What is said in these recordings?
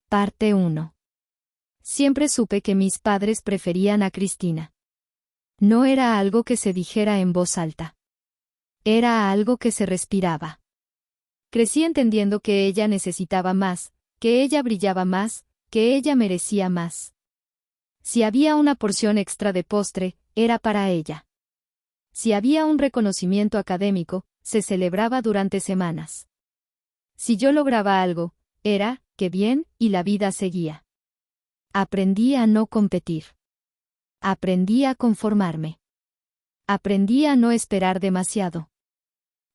Parte 1. Siempre supe que mis padres preferían a Cristina. No era algo que se dijera en voz alta. Era algo que se respiraba. Crecí entendiendo que ella necesitaba más, que ella brillaba más, que ella merecía más. Si había una porción extra de postre, era para ella. Si había un reconocimiento académico, se celebraba durante semanas. Si yo lograba algo, era, qué bien, y la vida seguía. Aprendí a no competir. Aprendí a conformarme. Aprendí a no esperar demasiado.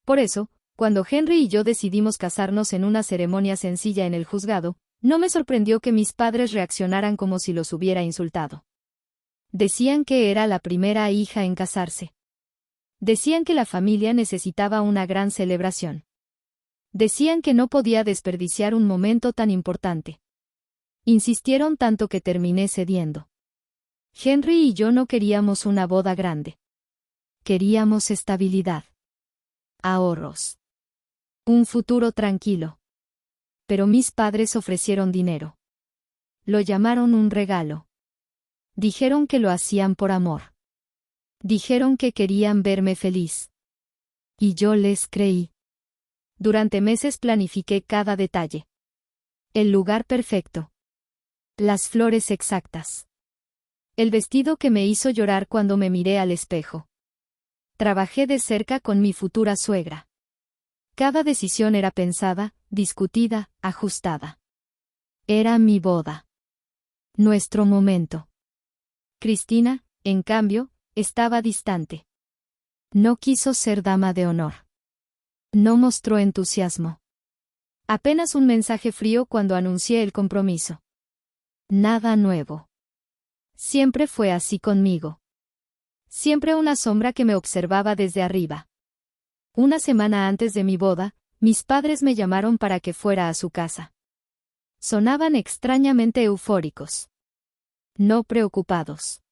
Por eso, cuando Henry y yo decidimos casarnos en una ceremonia sencilla en el juzgado, no me sorprendió que mis padres reaccionaran como si los hubiera insultado. Decían que era la primera hija en casarse. Decían que la familia necesitaba una gran celebración. Decían que no podía desperdiciar un momento tan importante. Insistieron tanto que terminé cediendo. Henry y yo no queríamos una boda grande. Queríamos estabilidad. Ahorros. Un futuro tranquilo. Pero mis padres ofrecieron dinero. Lo llamaron un regalo. Dijeron que lo hacían por amor. Dijeron que querían verme feliz. Y yo les creí. Durante meses planifiqué cada detalle. El lugar perfecto. Las flores exactas. El vestido que me hizo llorar cuando me miré al espejo. Trabajé de cerca con mi futura suegra. Cada decisión era pensada, discutida, ajustada. Era mi boda. Nuestro momento. Cristina, en cambio, estaba distante. No quiso ser dama de honor. No mostró entusiasmo. Apenas un mensaje frío cuando anuncié el compromiso. Nada nuevo. Siempre fue así conmigo. Siempre una sombra que me observaba desde arriba. Una semana antes de mi boda, mis padres me llamaron para que fuera a su casa. Sonaban extrañamente eufóricos. No preocupados.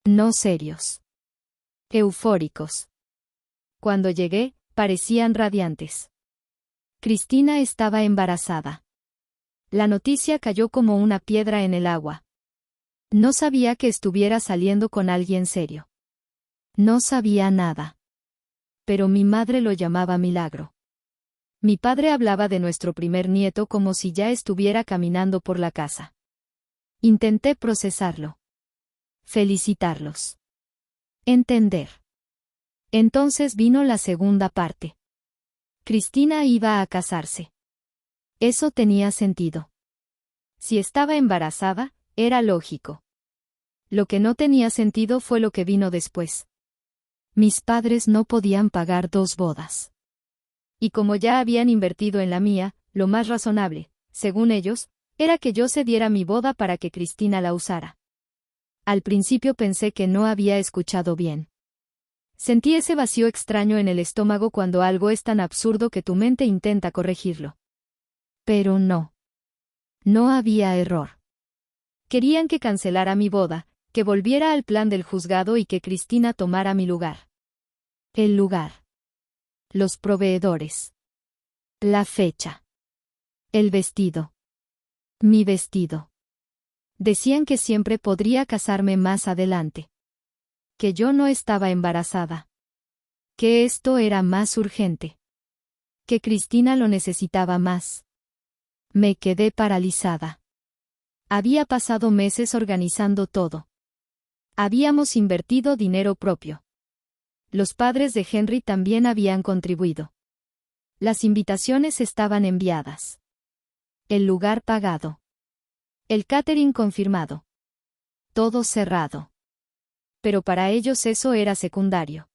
No serios. Eufóricos. Cuando llegué, parecían radiantes. Cristina estaba embarazada. La noticia cayó como una piedra en el agua. No sabía que estuviera saliendo con alguien serio. No sabía nada. Pero mi madre lo llamaba milagro. Mi padre hablaba de nuestro primer nieto como si ya estuviera caminando por la casa. Intenté procesarlo. Felicitarlos. Entender. Entonces vino la segunda parte. Cristina iba a casarse. Eso tenía sentido. Si estaba embarazada, era lógico. Lo que no tenía sentido fue lo que vino después. Mis padres no podían pagar 2 bodas. Y como ya habían invertido en la mía, lo más razonable, según ellos, era que yo cediera mi boda para que Cristina la usara. Al principio pensé que no había escuchado bien. Sentí ese vacío extraño en el estómago cuando algo es tan absurdo que tu mente intenta corregirlo. Pero no. No había error. Querían que cancelara mi boda, que volviera al plan del juzgado y que Cristina tomara mi lugar. El lugar. Los proveedores. La fecha. El vestido. Mi vestido. Decían que siempre podría casarme más adelante. Que yo no estaba embarazada. Que esto era más urgente. Que Cristina lo necesitaba más. Me quedé paralizada. Había pasado meses organizando todo. Habíamos invertido dinero propio. Los padres de Henry también habían contribuido. Las invitaciones estaban enviadas. El lugar pagado. El catering confirmado. Todo cerrado. Pero para ellos eso era secundario.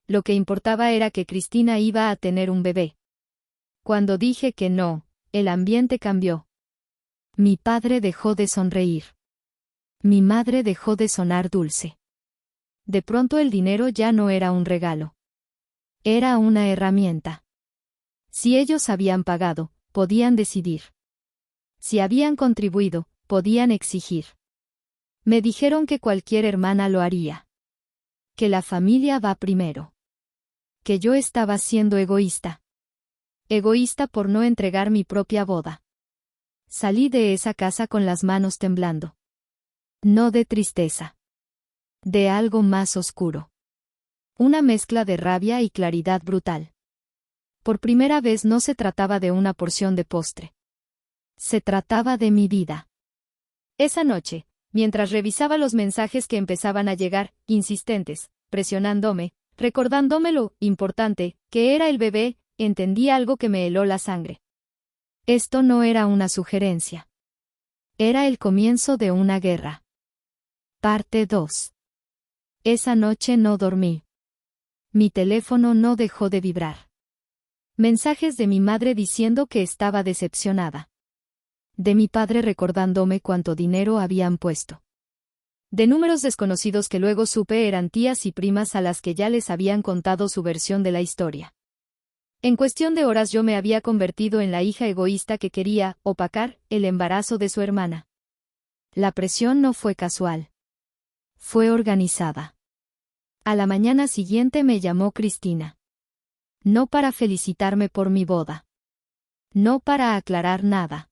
Lo que importaba era que Cristina iba a tener un bebé. Cuando dije que no, el ambiente cambió. Mi padre dejó de sonreír. Mi madre dejó de sonar dulce. De pronto el dinero ya no era un regalo. Era una herramienta. Si ellos habían pagado, podían decidir. Si habían contribuido, podían exigir. Me dijeron que cualquier hermana lo haría. Que la familia va primero. Que yo estaba siendo egoísta. Egoísta por no entregar mi propia boda. Salí de esa casa con las manos temblando. No de tristeza. De algo más oscuro. Una mezcla de rabia y claridad brutal. Por primera vez no se trataba de una porción de postre. Se trataba de mi vida. Esa noche, mientras revisaba los mensajes que empezaban a llegar, insistentes, presionándome, recordándome lo importante que era el bebé, entendí algo que me heló la sangre. Esto no era una sugerencia. Era el comienzo de una guerra. Parte 2. Esa noche no dormí. Mi teléfono no dejó de vibrar. Mensajes de mi madre diciendo que estaba decepcionada. De mi padre recordándome cuánto dinero habían puesto. De números desconocidos que luego supe eran tías y primas a las que ya les habían contado su versión de la historia. En cuestión de horas yo me había convertido en la hija egoísta que quería opacar el embarazo de su hermana. La presión no fue casual. Fue organizada. A la mañana siguiente me llamó Cristina. No para felicitarme por mi boda. No para aclarar nada.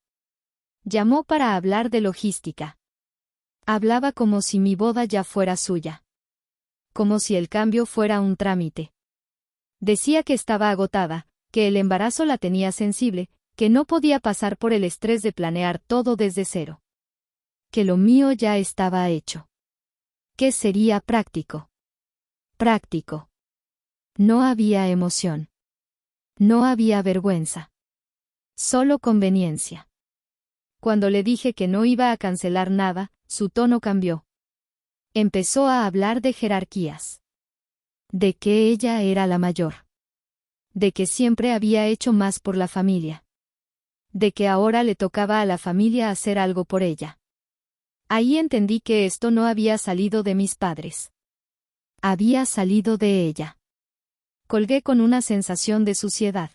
Llamó para hablar de logística. Hablaba como si mi boda ya fuera suya. Como si el cambio fuera un trámite. Decía que estaba agotada, que el embarazo la tenía sensible, que no podía pasar por el estrés de planear todo desde cero. Que lo mío ya estaba hecho. Que sería práctico. Práctico. No había emoción. No había vergüenza. Solo conveniencia. Cuando le dije que no iba a cancelar nada, su tono cambió. Empezó a hablar de jerarquías. De que ella era la mayor. De que siempre había hecho más por la familia. De que ahora le tocaba a la familia hacer algo por ella. Ahí entendí que esto no había salido de mis padres. Había salido de ella. Colgué con una sensación de suciedad.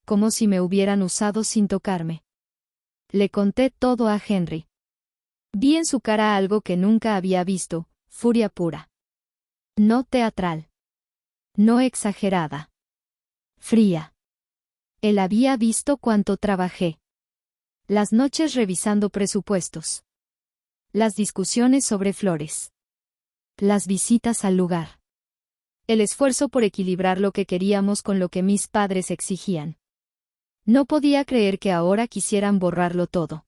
Como si me hubieran usado sin tocarme. Le conté todo a Henry. Vi en su cara algo que nunca había visto, furia pura. No teatral. No exagerada. Fría. Él había visto cuánto trabajé. Las noches revisando presupuestos. Las discusiones sobre flores. Las visitas al lugar. El esfuerzo por equilibrar lo que queríamos con lo que mis padres exigían. No podía creer que ahora quisieran borrarlo todo.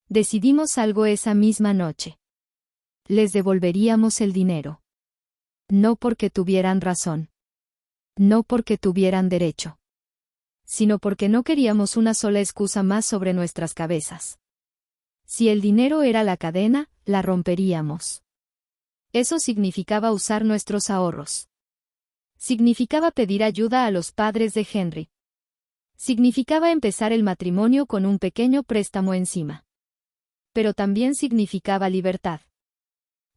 Decidimos algo esa misma noche. Les devolveríamos el dinero. No porque tuvieran razón. No porque tuvieran derecho. Sino porque no queríamos una sola excusa más sobre nuestras cabezas. Si el dinero era la cadena, la romperíamos. Eso significaba usar nuestros ahorros. Significaba pedir ayuda a los padres de Henry. Significaba empezar el matrimonio con un pequeño préstamo encima. Pero también significaba libertad.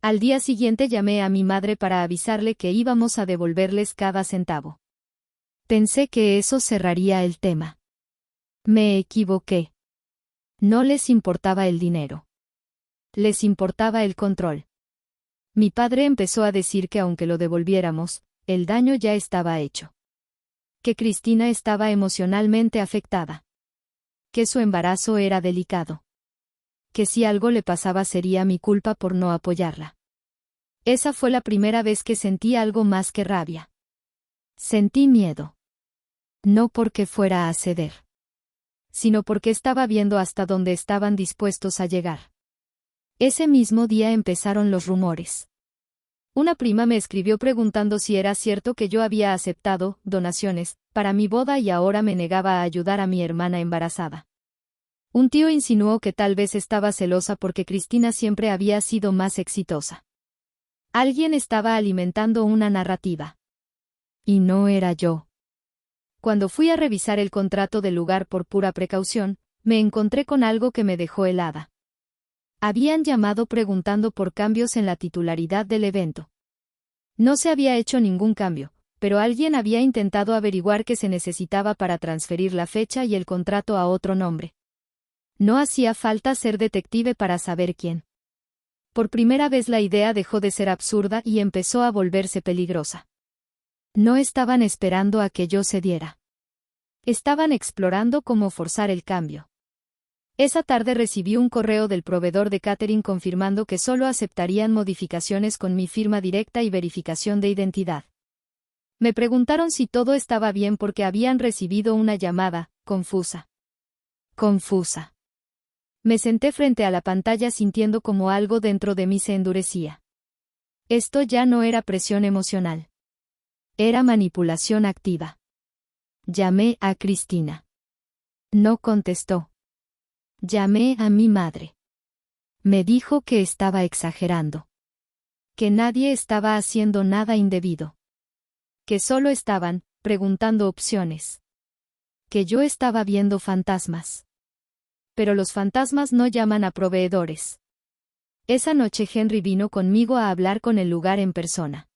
Al día siguiente llamé a mi madre para avisarle que íbamos a devolverles cada centavo. Pensé que eso cerraría el tema. Me equivoqué. No les importaba el dinero. Les importaba el control. Mi padre empezó a decir que aunque lo devolviéramos, el daño ya estaba hecho. Que Cristina estaba emocionalmente afectada. Que su embarazo era delicado. Que si algo le pasaba sería mi culpa por no apoyarla. Esa fue la primera vez que sentí algo más que rabia. Sentí miedo. No porque fuera a ceder. Sino porque estaba viendo hasta dónde estaban dispuestos a llegar. Ese mismo día empezaron los rumores. Una prima me escribió preguntando si era cierto que yo había aceptado donaciones para mi boda y ahora me negaba a ayudar a mi hermana embarazada. Un tío insinuó que tal vez estaba celosa porque Cristina siempre había sido más exitosa. Alguien estaba alimentando una narrativa. Y no era yo. Cuando fui a revisar el contrato del lugar por pura precaución, me encontré con algo que me dejó helada. Habían llamado preguntando por cambios en la titularidad del evento. No se había hecho ningún cambio, pero alguien había intentado averiguar qué se necesitaba para transferir la fecha y el contrato a otro nombre. No hacía falta ser detective para saber quién. Por primera vez la idea dejó de ser absurda y empezó a volverse peligrosa. No estaban esperando a que yo cediera. Estaban explorando cómo forzar el cambio. Esa tarde recibí un correo del proveedor de catering confirmando que solo aceptarían modificaciones con mi firma directa y verificación de identidad. Me preguntaron si todo estaba bien porque habían recibido una llamada, confusa. Confusa. Me senté frente a la pantalla sintiendo como algo dentro de mí se endurecía. Esto ya no era presión emocional. Era manipulación activa. Llamé a Cristina. No contestó. Llamé a mi madre. Me dijo que estaba exagerando. Que nadie estaba haciendo nada indebido. Que solo estaban preguntando opciones. Que yo estaba viendo fantasmas. Pero los fantasmas no llaman a proveedores. Esa noche Henry vino conmigo a hablar con el lugar en persona.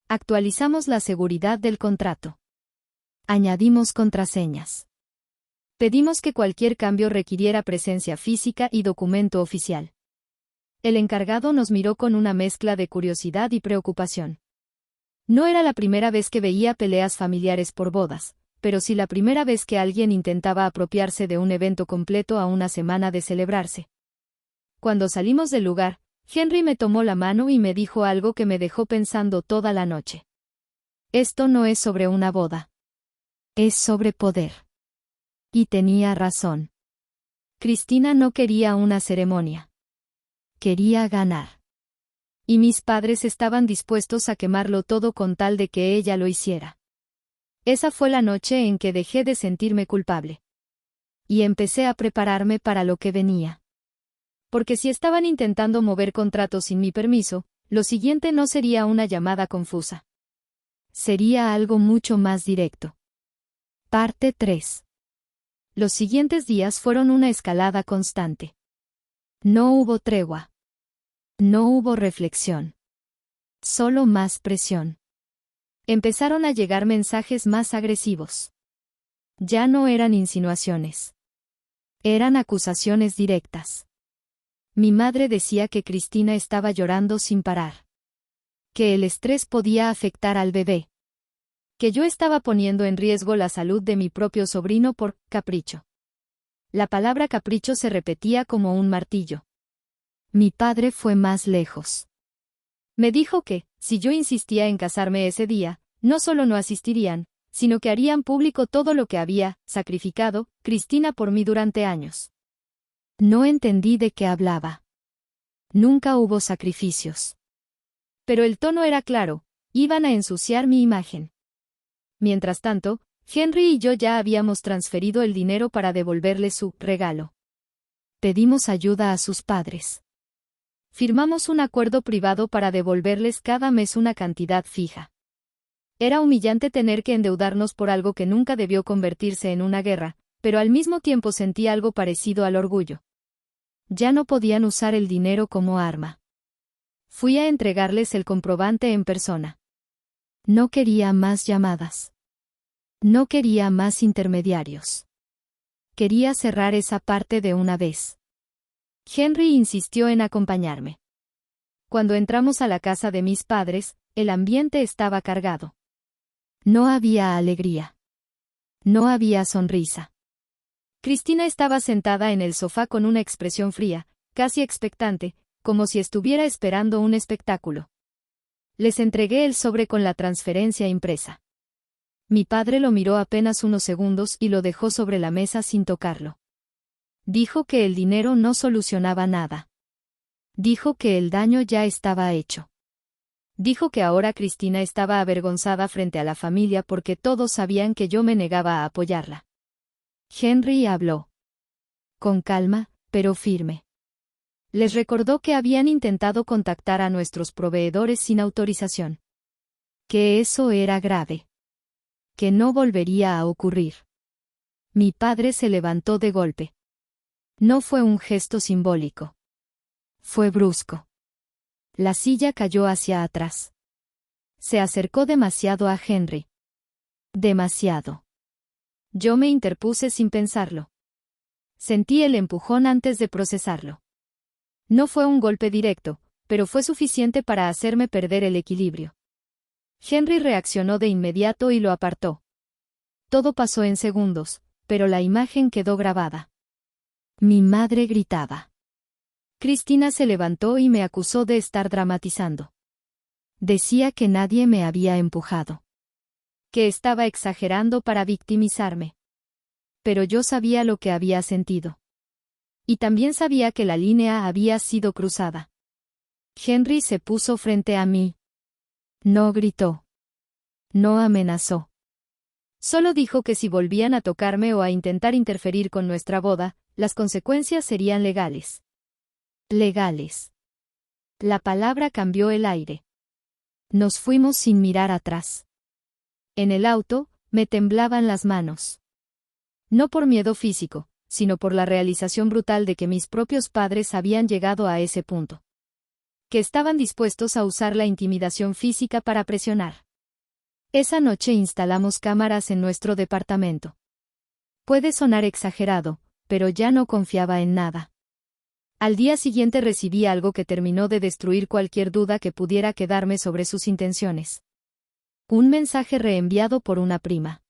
Actualizamos la seguridad del contrato. Añadimos contraseñas. Pedimos que cualquier cambio requiriera presencia física y documento oficial. El encargado nos miró con una mezcla de curiosidad y preocupación. No era la primera vez que veía peleas familiares por bodas, pero sí la primera vez que alguien intentaba apropiarse de un evento completo a una semana de celebrarse. Cuando salimos del lugar, Henry me tomó la mano y me dijo algo que me dejó pensando toda la noche. Esto no es sobre una boda. Es sobre poder. Y tenía razón. Cristina no quería una ceremonia. Quería ganar. Y mis padres estaban dispuestos a quemarlo todo con tal de que ella lo hiciera. Esa fue la noche en que dejé de sentirme culpable. Y empecé a prepararme para lo que venía. Porque si estaban intentando mover contratos sin mi permiso, lo siguiente no sería una llamada confusa. Sería algo mucho más directo. Parte 3. Los siguientes días fueron una escalada constante. No hubo tregua. No hubo reflexión. Solo más presión. Empezaron a llegar mensajes más agresivos. Ya no eran insinuaciones. Eran acusaciones directas. Mi madre decía que Cristina estaba llorando sin parar. Que el estrés podía afectar al bebé. Que yo estaba poniendo en riesgo la salud de mi propio sobrino por capricho. La palabra capricho se repetía como un martillo. Mi padre fue más lejos. Me dijo que, si yo insistía en casarme ese día, no solo no asistirían, sino que harían público todo lo que había sacrificado Cristina por mí durante años. No entendí de qué hablaba. Nunca hubo sacrificios. Pero el tono era claro, iban a ensuciar mi imagen. Mientras tanto, Henry y yo ya habíamos transferido el dinero para devolverle su regalo. Pedimos ayuda a sus padres. Firmamos un acuerdo privado para devolverles cada mes una cantidad fija. Era humillante tener que endeudarnos por algo que nunca debió convertirse en una guerra, pero al mismo tiempo sentí algo parecido al orgullo. Ya no podían usar el dinero como arma. Fui a entregarles el comprobante en persona. No quería más llamadas. No quería más intermediarios. Quería cerrar esa parte de una vez. Henry insistió en acompañarme. Cuando entramos a la casa de mis padres, el ambiente estaba cargado. No había alegría. No había sonrisa. Cristina estaba sentada en el sofá con una expresión fría, casi expectante, como si estuviera esperando un espectáculo. Les entregué el sobre con la transferencia impresa. Mi padre lo miró apenas unos segundos y lo dejó sobre la mesa sin tocarlo. Dijo que el dinero no solucionaba nada. Dijo que el daño ya estaba hecho. Dijo que ahora Cristina estaba avergonzada frente a la familia porque todos sabían que yo me negaba a apoyarla. Henry habló. Con calma, pero firme. Les recordó que habían intentado contactar a nuestros proveedores sin autorización. Que eso era grave. Que no volvería a ocurrir. Mi padre se levantó de golpe. No fue un gesto simbólico. Fue brusco. La silla cayó hacia atrás. Se acercó demasiado a Henry. Demasiado. Yo me interpuse sin pensarlo. Sentí el empujón antes de procesarlo. No fue un golpe directo, pero fue suficiente para hacerme perder el equilibrio. Henry reaccionó de inmediato y lo apartó. Todo pasó en segundos, pero la imagen quedó grabada. Mi madre gritaba. Cristina se levantó y me acusó de estar dramatizando. Decía que nadie me había empujado. Que estaba exagerando para victimizarme. Pero yo sabía lo que había sentido. Y también sabía que la línea había sido cruzada. Henry se puso frente a mí. No gritó. No amenazó. Solo dijo que si volvían a tocarme o a intentar interferir con nuestra boda, las consecuencias serían legales. Legales. La palabra cambió el aire. Nos fuimos sin mirar atrás. En el auto, me temblaban las manos. No por miedo físico, sino por la realización brutal de que mis propios padres habían llegado a ese punto. Que estaban dispuestos a usar la intimidación física para presionar. Esa noche instalamos cámaras en nuestro departamento. Puede sonar exagerado, pero ya no confiaba en nada. Al día siguiente recibí algo que terminó de destruir cualquier duda que pudiera quedarme sobre sus intenciones. Un mensaje reenviado por una prima.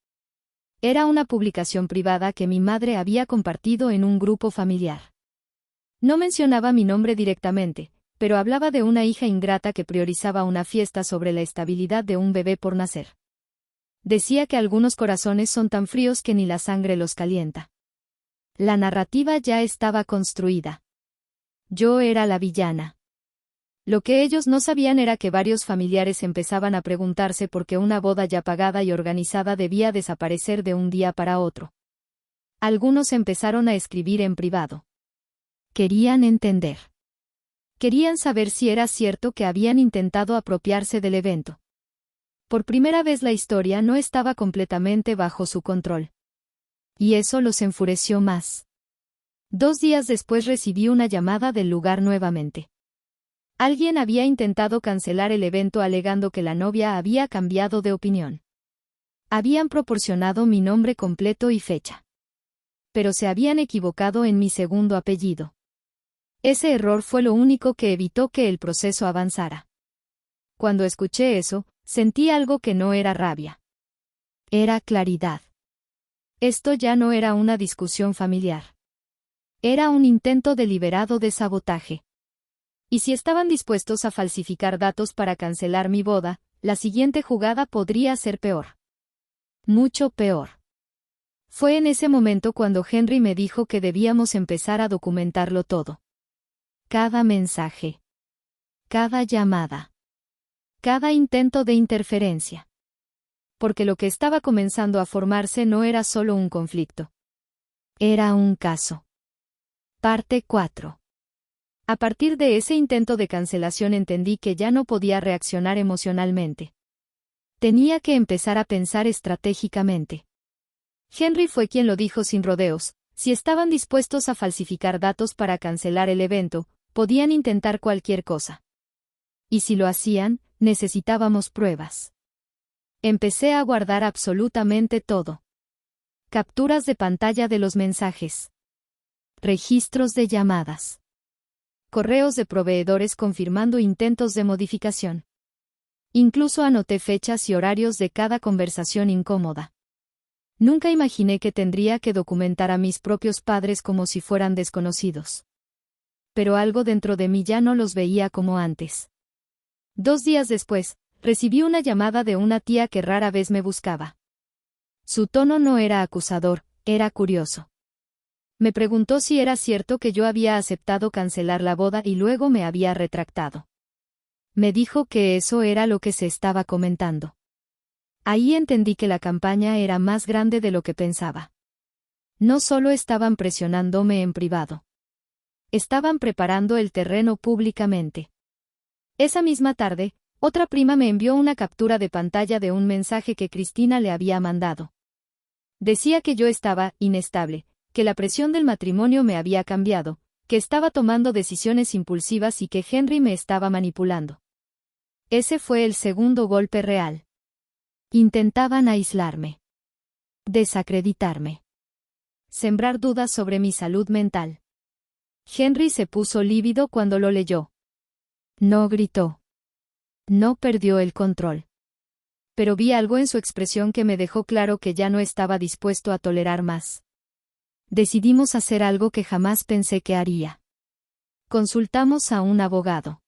Era una publicación privada que mi madre había compartido en un grupo familiar. No mencionaba mi nombre directamente, pero hablaba de una hija ingrata que priorizaba una fiesta sobre la estabilidad de un bebé por nacer. Decía que algunos corazones son tan fríos que ni la sangre los calienta. La narrativa ya estaba construida. Yo era la villana. Lo que ellos no sabían era que varios familiares empezaban a preguntarse por qué una boda ya pagada y organizada debía desaparecer de un día para otro. Algunos empezaron a escribir en privado. Querían entender. Querían saber si era cierto que habían intentado apropiarse del evento. Por primera vez la historia no estaba completamente bajo su control. Y eso los enfureció más. 2 días después recibí una llamada del lugar nuevamente. Alguien había intentado cancelar el evento alegando que la novia había cambiado de opinión. Habían proporcionado mi nombre completo y fecha. Pero se habían equivocado en mi segundo apellido. Ese error fue lo único que evitó que el proceso avanzara. Cuando escuché eso, sentí algo que no era rabia. Era claridad. Esto ya no era una discusión familiar. Era un intento deliberado de sabotaje. Y si estaban dispuestos a falsificar datos para cancelar mi boda, la siguiente jugada podría ser peor. Mucho peor. Fue en ese momento cuando Henry me dijo que debíamos empezar a documentarlo todo. Cada mensaje. Cada llamada. Cada intento de interferencia. Porque lo que estaba comenzando a formarse no era solo un conflicto. Era un caso. Parte 4. A partir de ese intento de cancelación entendí que ya no podía reaccionar emocionalmente. Tenía que empezar a pensar estratégicamente. Henry fue quien lo dijo sin rodeos: si estaban dispuestos a falsificar datos para cancelar el evento, podían intentar cualquier cosa. Y si lo hacían, necesitábamos pruebas. Empecé a guardar absolutamente todo. Capturas de pantalla de los mensajes. Registros de llamadas. Correos de proveedores confirmando intentos de modificación. Incluso anoté fechas y horarios de cada conversación incómoda. Nunca imaginé que tendría que documentar a mis propios padres como si fueran desconocidos. Pero algo dentro de mí ya no los veía como antes. 2 días después, recibí una llamada de una tía que rara vez me buscaba. Su tono no era acusador, era curioso. Me preguntó si era cierto que yo había aceptado cancelar la boda y luego me había retractado. Me dijo que eso era lo que se estaba comentando. Ahí entendí que la campaña era más grande de lo que pensaba. No solo estaban presionándome en privado. Estaban preparando el terreno públicamente. Esa misma tarde, otra prima me envió una captura de pantalla de un mensaje que Cristina le había mandado. Decía que yo estaba inestable, que la presión del matrimonio me había cambiado, que estaba tomando decisiones impulsivas y que Henry me estaba manipulando. Ese fue el segundo golpe real. Intentaban aislarme. Desacreditarme. Sembrar dudas sobre mi salud mental. Henry se puso lívido cuando lo leyó. No gritó. No perdió el control. Pero vi algo en su expresión que me dejó claro que ya no estaba dispuesto a tolerar más. Decidimos hacer algo que jamás pensé que haría. Consultamos a un abogado.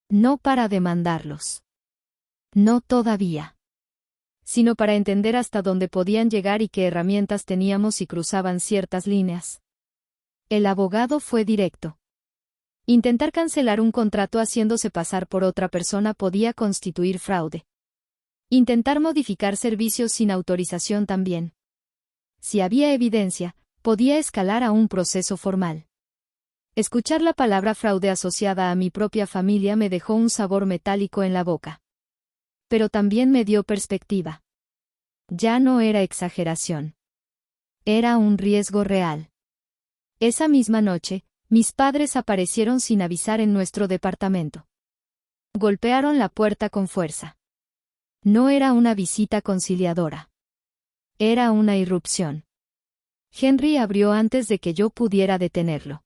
No para demandarlos. No todavía. Sino para entender hasta dónde podían llegar y qué herramientas teníamos si cruzaban ciertas líneas. El abogado fue directo. Intentar cancelar un contrato haciéndose pasar por otra persona podía constituir fraude. Intentar modificar servicios sin autorización también. Si había evidencia, podía escalar a un proceso formal. Escuchar la palabra fraude asociada a mi propia familia me dejó un sabor metálico en la boca. Pero también me dio perspectiva. Ya no era exageración. Era un riesgo real. Esa misma noche, mis padres aparecieron sin avisar en nuestro departamento. Golpearon la puerta con fuerza. No era una visita conciliadora. Era una irrupción. Henry abrió antes de que yo pudiera detenerlo.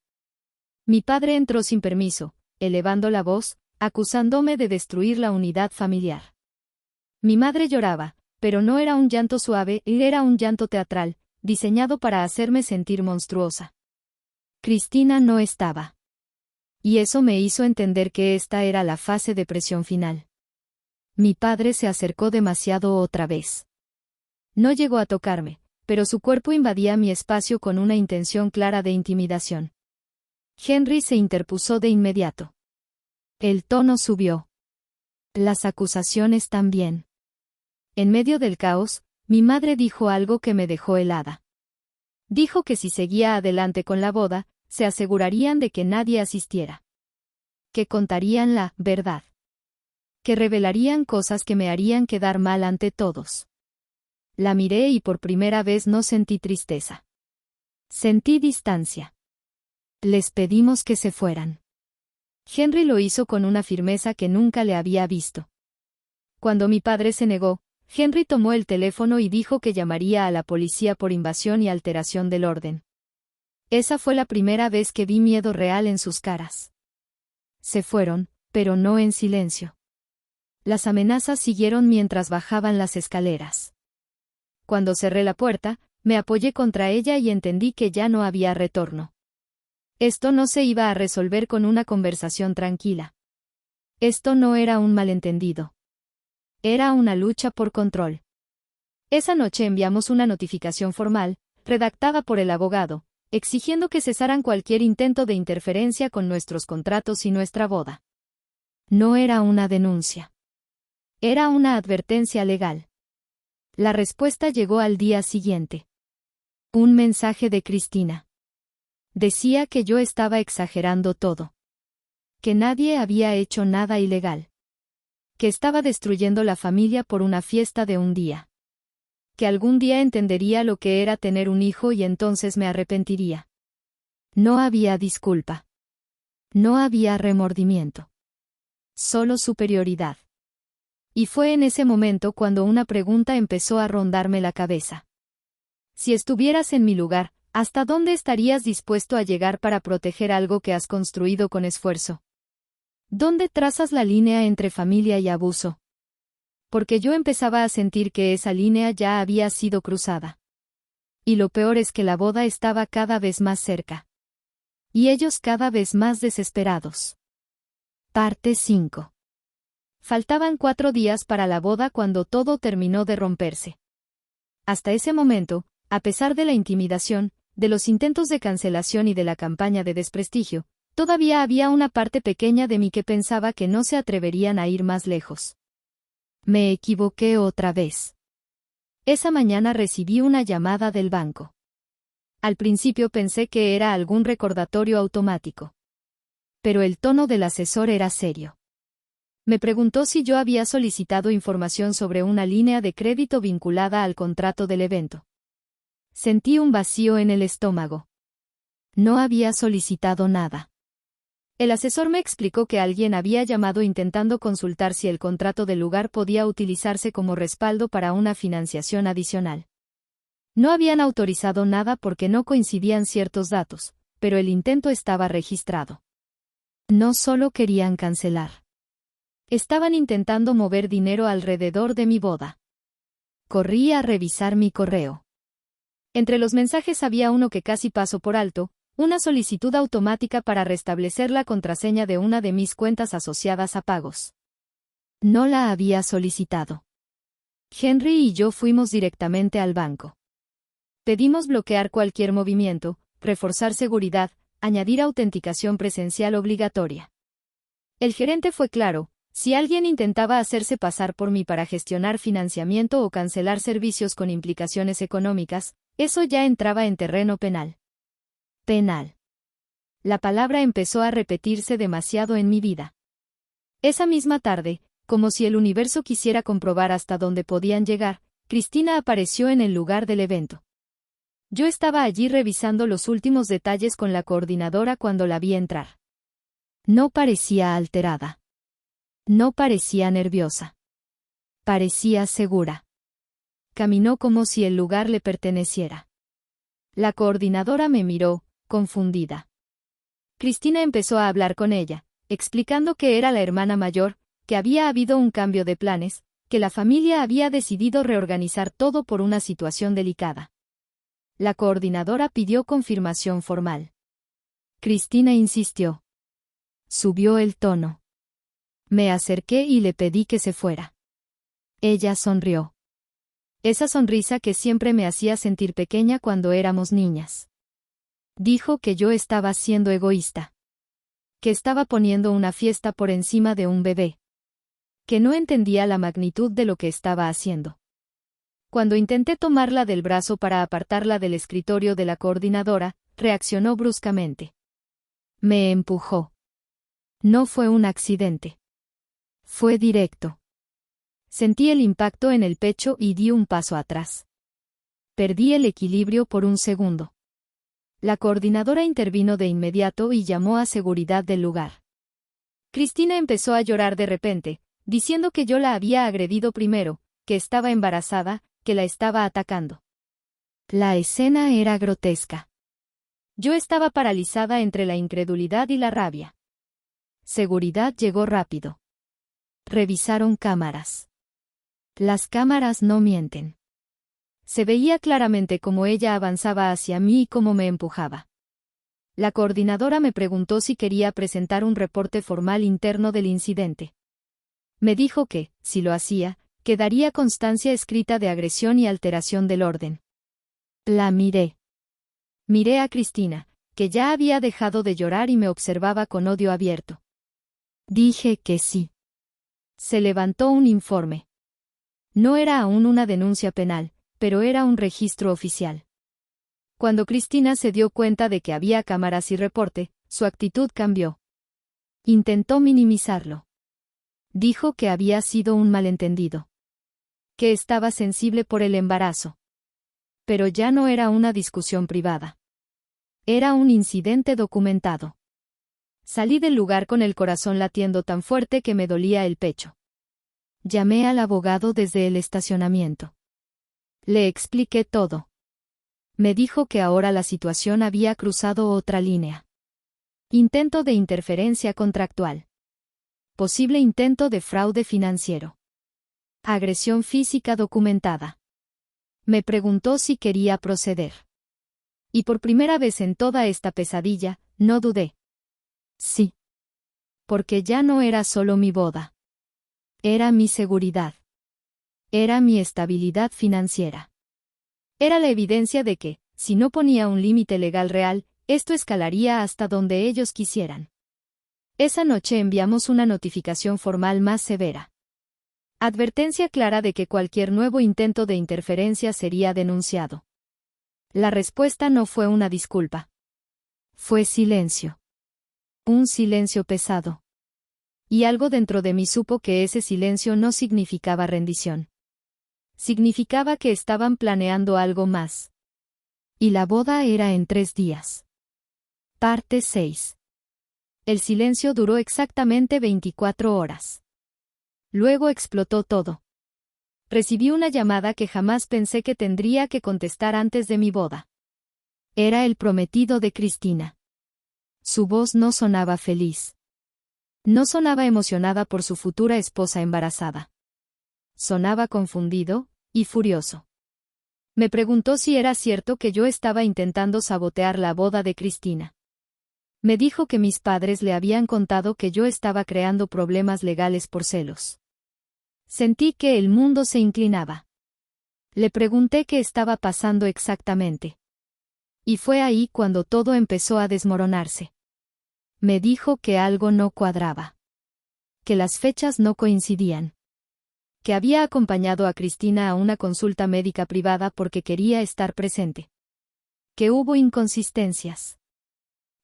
Mi padre entró sin permiso, elevando la voz, acusándome de destruir la unidad familiar. Mi madre lloraba, pero no era un llanto suave, era un llanto teatral, diseñado para hacerme sentir monstruosa. Cristina no estaba. Y eso me hizo entender que esta era la fase de presión final. Mi padre se acercó demasiado otra vez. No llegó a tocarme, pero su cuerpo invadía mi espacio con una intención clara de intimidación. Henry se interpuso de inmediato. El tono subió. Las acusaciones también. En medio del caos, mi madre dijo algo que me dejó helada. Dijo que si seguía adelante con la boda, se asegurarían de que nadie asistiera. Que contarían la verdad. Que revelarían cosas que me harían quedar mal ante todos. La miré y por primera vez no sentí tristeza. Sentí distancia. Les pedimos que se fueran. Henry lo hizo con una firmeza que nunca le había visto. Cuando mi padre se negó, Henry tomó el teléfono y dijo que llamaría a la policía por invasión y alteración del orden. Esa fue la primera vez que vi miedo real en sus caras. Se fueron, pero no en silencio. Las amenazas siguieron mientras bajaban las escaleras. Cuando cerré la puerta, me apoyé contra ella y entendí que ya no había retorno. Esto no se iba a resolver con una conversación tranquila. Esto no era un malentendido. Era una lucha por control. Esa noche enviamos una notificación formal, redactada por el abogado, exigiendo que cesaran cualquier intento de interferencia con nuestros contratos y nuestra boda. No era una denuncia. Era una advertencia legal. La respuesta llegó al día siguiente. Un mensaje de Cristina. Decía que yo estaba exagerando todo. Que nadie había hecho nada ilegal. Que estaba destruyendo la familia por una fiesta de un día. Que algún día entendería lo que era tener un hijo y entonces me arrepentiría. No había disculpa. No había remordimiento. Solo superioridad. Y fue en ese momento cuando una pregunta empezó a rondarme la cabeza. Si estuvieras en mi lugar, ¿hasta dónde estarías dispuesto a llegar para proteger algo que has construido con esfuerzo? ¿Dónde trazas la línea entre familia y abuso? Porque yo empezaba a sentir que esa línea ya había sido cruzada. Y lo peor es que la boda estaba cada vez más cerca. Y ellos cada vez más desesperados. Parte 5. Faltaban 4 días para la boda cuando todo terminó de romperse. Hasta ese momento, a pesar de la intimidación, de los intentos de cancelación y de la campaña de desprestigio, todavía había una parte pequeña de mí que pensaba que no se atreverían a ir más lejos. Me equivoqué otra vez. Esa mañana recibí una llamada del banco. Al principio pensé que era algún recordatorio automático. Pero el tono del asesor era serio. Me preguntó si yo había solicitado información sobre una línea de crédito vinculada al contrato del evento. Sentí un vacío en el estómago. No había solicitado nada. El asesor me explicó que alguien había llamado intentando consultar si el contrato del lugar podía utilizarse como respaldo para una financiación adicional. No habían autorizado nada porque no coincidían ciertos datos, pero el intento estaba registrado. No solo querían cancelar. Estaban intentando mover dinero alrededor de mi boda. Corrí a revisar mi correo. Entre los mensajes había uno que casi paso por alto, una solicitud automática para restablecer la contraseña de una de mis cuentas asociadas a pagos. No la había solicitado. Henry y yo fuimos directamente al banco. Pedimos bloquear cualquier movimiento, reforzar seguridad, añadir autenticación presencial obligatoria. El gerente fue claro: si alguien intentaba hacerse pasar por mí para gestionar financiamiento o cancelar servicios con implicaciones económicas, eso ya entraba en terreno penal. Penal. La palabra empezó a repetirse demasiado en mi vida. Esa misma tarde, como si el universo quisiera comprobar hasta dónde podían llegar, Cristina apareció en el lugar del evento. Yo estaba allí revisando los últimos detalles con la coordinadora cuando la vi entrar. No parecía alterada. No parecía nerviosa. Parecía segura. Caminó como si el lugar le perteneciera. La coordinadora me miró, confundida. Cristina empezó a hablar con ella, explicando que era la hermana mayor, que había habido un cambio de planes, que la familia había decidido reorganizar todo por una situación delicada. La coordinadora pidió confirmación formal. Cristina insistió. Subió el tono. Me acerqué y le pedí que se fuera. Ella sonrió. Esa sonrisa que siempre me hacía sentir pequeña cuando éramos niñas. Dijo que yo estaba siendo egoísta. Que estaba poniendo una fiesta por encima de un bebé. Que no entendía la magnitud de lo que estaba haciendo. Cuando intenté tomarla del brazo para apartarla del escritorio de la coordinadora, reaccionó bruscamente. Me empujó. No fue un accidente. Fue directo. Sentí el impacto en el pecho y di un paso atrás. Perdí el equilibrio por un segundo. La coordinadora intervino de inmediato y llamó a seguridad del lugar. Cristina empezó a llorar de repente, diciendo que yo la había agredido primero, que estaba embarazada, que la estaba atacando. La escena era grotesca. Yo estaba paralizada entre la incredulidad y la rabia. Seguridad llegó rápido. Revisaron cámaras. Las cámaras no mienten. Se veía claramente cómo ella avanzaba hacia mí y cómo me empujaba. La coordinadora me preguntó si quería presentar un reporte formal interno del incidente. Me dijo que, si lo hacía, quedaría constancia escrita de agresión y alteración del orden. La miré. Miré a Cristina, que ya había dejado de llorar y me observaba con odio abierto. Dije que sí. Se levantó un informe. No era aún una denuncia penal, pero era un registro oficial. Cuando Cristina se dio cuenta de que había cámaras y reporte, su actitud cambió. Intentó minimizarlo. Dijo que había sido un malentendido. Que estaba sensible por el embarazo. Pero ya no era una discusión privada. Era un incidente documentado. Salí del lugar con el corazón latiendo tan fuerte que me dolía el pecho. Llamé al abogado desde el estacionamiento. Le expliqué todo. Me dijo que ahora la situación había cruzado otra línea. Intento de interferencia contractual. Posible intento de fraude financiero. Agresión física documentada. Me preguntó si quería proceder. Y por primera vez en toda esta pesadilla, no dudé. Sí. Porque ya no era solo mi boda. Era mi seguridad. Era mi estabilidad financiera. Era la evidencia de que, si no ponía un límite legal real, esto escalaría hasta donde ellos quisieran. Esa noche enviamos una notificación formal más severa. Advertencia clara de que cualquier nuevo intento de interferencia sería denunciado. La respuesta no fue una disculpa. Fue silencio. Un silencio pesado. Y algo dentro de mí supo que ese silencio no significaba rendición. Significaba que estaban planeando algo más. Y la boda era en 3 días. Parte 6. El silencio duró exactamente 24 horas. Luego explotó todo. Recibí una llamada que jamás pensé que tendría que contestar antes de mi boda. Era el prometido de Cristina. Su voz no sonaba feliz. No sonaba emocionada por su futura esposa embarazada. Sonaba confundido y furioso. Me preguntó si era cierto que yo estaba intentando sabotear la boda de Cristina. Me dijo que mis padres le habían contado que yo estaba creando problemas legales por celos. Sentí que el mundo se inclinaba. Le pregunté qué estaba pasando exactamente. Y fue ahí cuando todo empezó a desmoronarse. Me dijo que algo no cuadraba. Que las fechas no coincidían. Que había acompañado a Cristina a una consulta médica privada porque quería estar presente. Que hubo inconsistencias.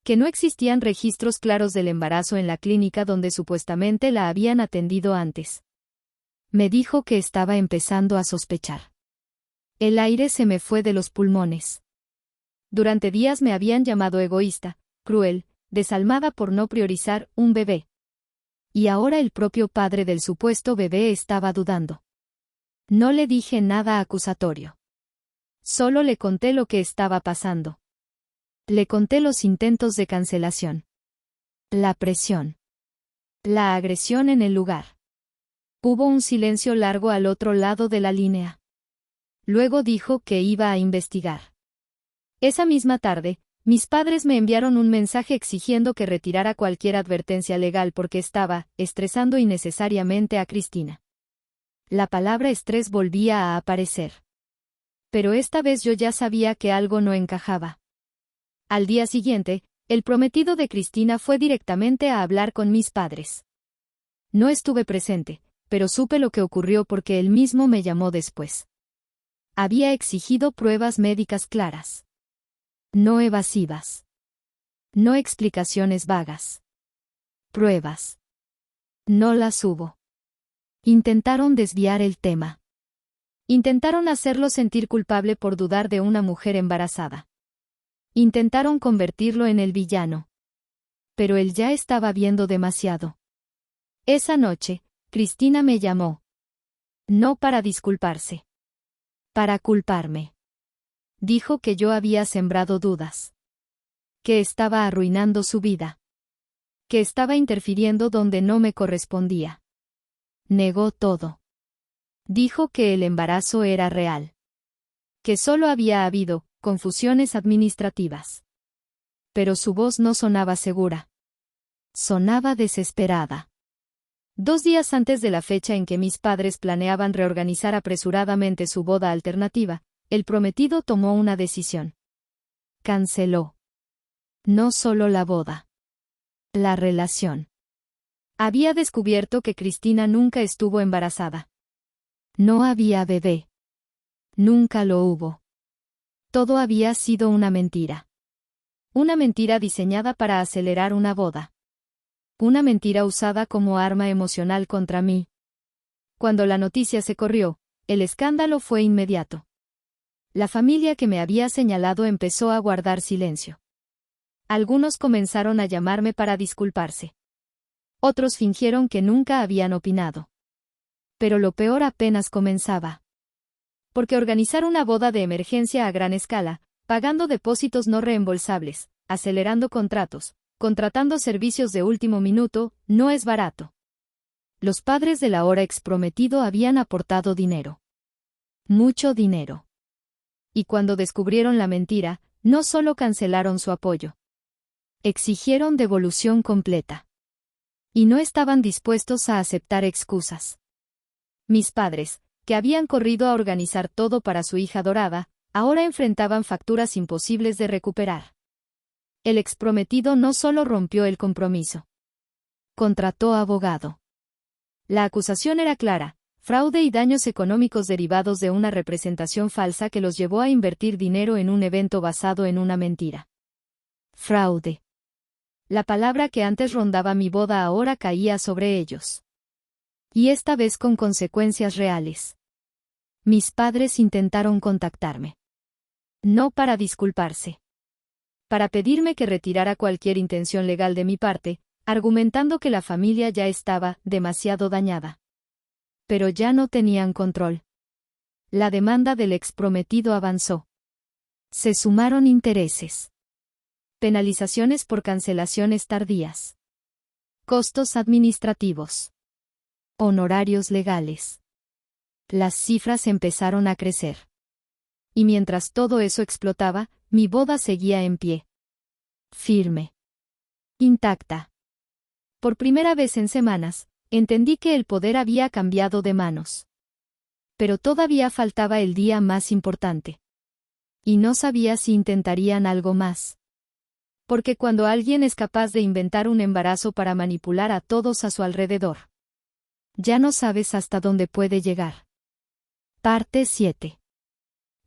Que no existían registros claros del embarazo en la clínica donde supuestamente la habían atendido antes. Me dijo que estaba empezando a sospechar. El aire se me fue de los pulmones. Durante días me habían llamado egoísta, cruel, desalmada por no priorizar un bebé. Y ahora el propio padre del supuesto bebé estaba dudando. No le dije nada acusatorio. Solo le conté lo que estaba pasando. Le conté los intentos de cancelación. La presión. La agresión en el lugar. Hubo un silencio largo al otro lado de la línea. Luego dijo que iba a investigar. Esa misma tarde, mis padres me enviaron un mensaje exigiendo que retirara cualquier advertencia legal porque estaba estresando innecesariamente a Cristina. La palabra estrés volvía a aparecer. Pero esta vez yo ya sabía que algo no encajaba. Al día siguiente, el prometido de Cristina fue directamente a hablar con mis padres. No estuve presente, pero supe lo que ocurrió porque él mismo me llamó después. Había exigido pruebas médicas claras. No evasivas. No explicaciones vagas. Pruebas. No las hubo. Intentaron desviar el tema. Intentaron hacerlo sentir culpable por dudar de una mujer embarazada. Intentaron convertirlo en el villano. Pero él ya estaba viendo demasiado. Esa noche, Cristina me llamó. No para disculparse. Para culparme. Dijo que yo había sembrado dudas. Que estaba arruinando su vida. Que estaba interfiriendo donde no me correspondía. Negó todo. Dijo que el embarazo era real. Que solo había habido confusiones administrativas. Pero su voz no sonaba segura. Sonaba desesperada. 2 días antes de la fecha en que mis padres planeaban reorganizar apresuradamente su boda alternativa, el prometido tomó una decisión. Canceló. No solo la boda. La relación. Había descubierto que Cristina nunca estuvo embarazada. No había bebé. Nunca lo hubo. Todo había sido una mentira. Una mentira diseñada para acelerar una boda. Una mentira usada como arma emocional contra mí. Cuando la noticia se corrió, el escándalo fue inmediato. La familia que me había señalado empezó a guardar silencio. Algunos comenzaron a llamarme para disculparse. Otros fingieron que nunca habían opinado. Pero lo peor apenas comenzaba. Porque organizar una boda de emergencia a gran escala, pagando depósitos no reembolsables, acelerando contratos, contratando servicios de último minuto, no es barato. Los padres del ahora exprometido habían aportado dinero. Mucho dinero. Y cuando descubrieron la mentira, no solo cancelaron su apoyo. Exigieron devolución completa. Y no estaban dispuestos a aceptar excusas. Mis padres, que habían corrido a organizar todo para su hija dorada, ahora enfrentaban facturas imposibles de recuperar. El exprometido no solo rompió el compromiso. Contrató abogado. La acusación era clara: fraude y daños económicos derivados de una representación falsa que los llevó a invertir dinero en un evento basado en una mentira. Fraude. La palabra que antes rondaba mi boda ahora caía sobre ellos. Y esta vez con consecuencias reales. Mis padres intentaron contactarme. No para disculparse. Para pedirme que retirara cualquier intención legal de mi parte, argumentando que la familia ya estaba demasiado dañada. Pero ya no tenían control. La demanda del exprometido avanzó. Se sumaron intereses. Penalizaciones por cancelaciones tardías. Costos administrativos. Honorarios legales. Las cifras empezaron a crecer. Y mientras todo eso explotaba, mi boda seguía en pie. Firme. Intacta. Por primera vez en semanas, entendí que el poder había cambiado de manos. Pero todavía faltaba el día más importante. Y no sabía si intentarían algo más. Porque cuando alguien es capaz de inventar un embarazo para manipular a todos a su alrededor, ya no sabes hasta dónde puede llegar. Parte 7.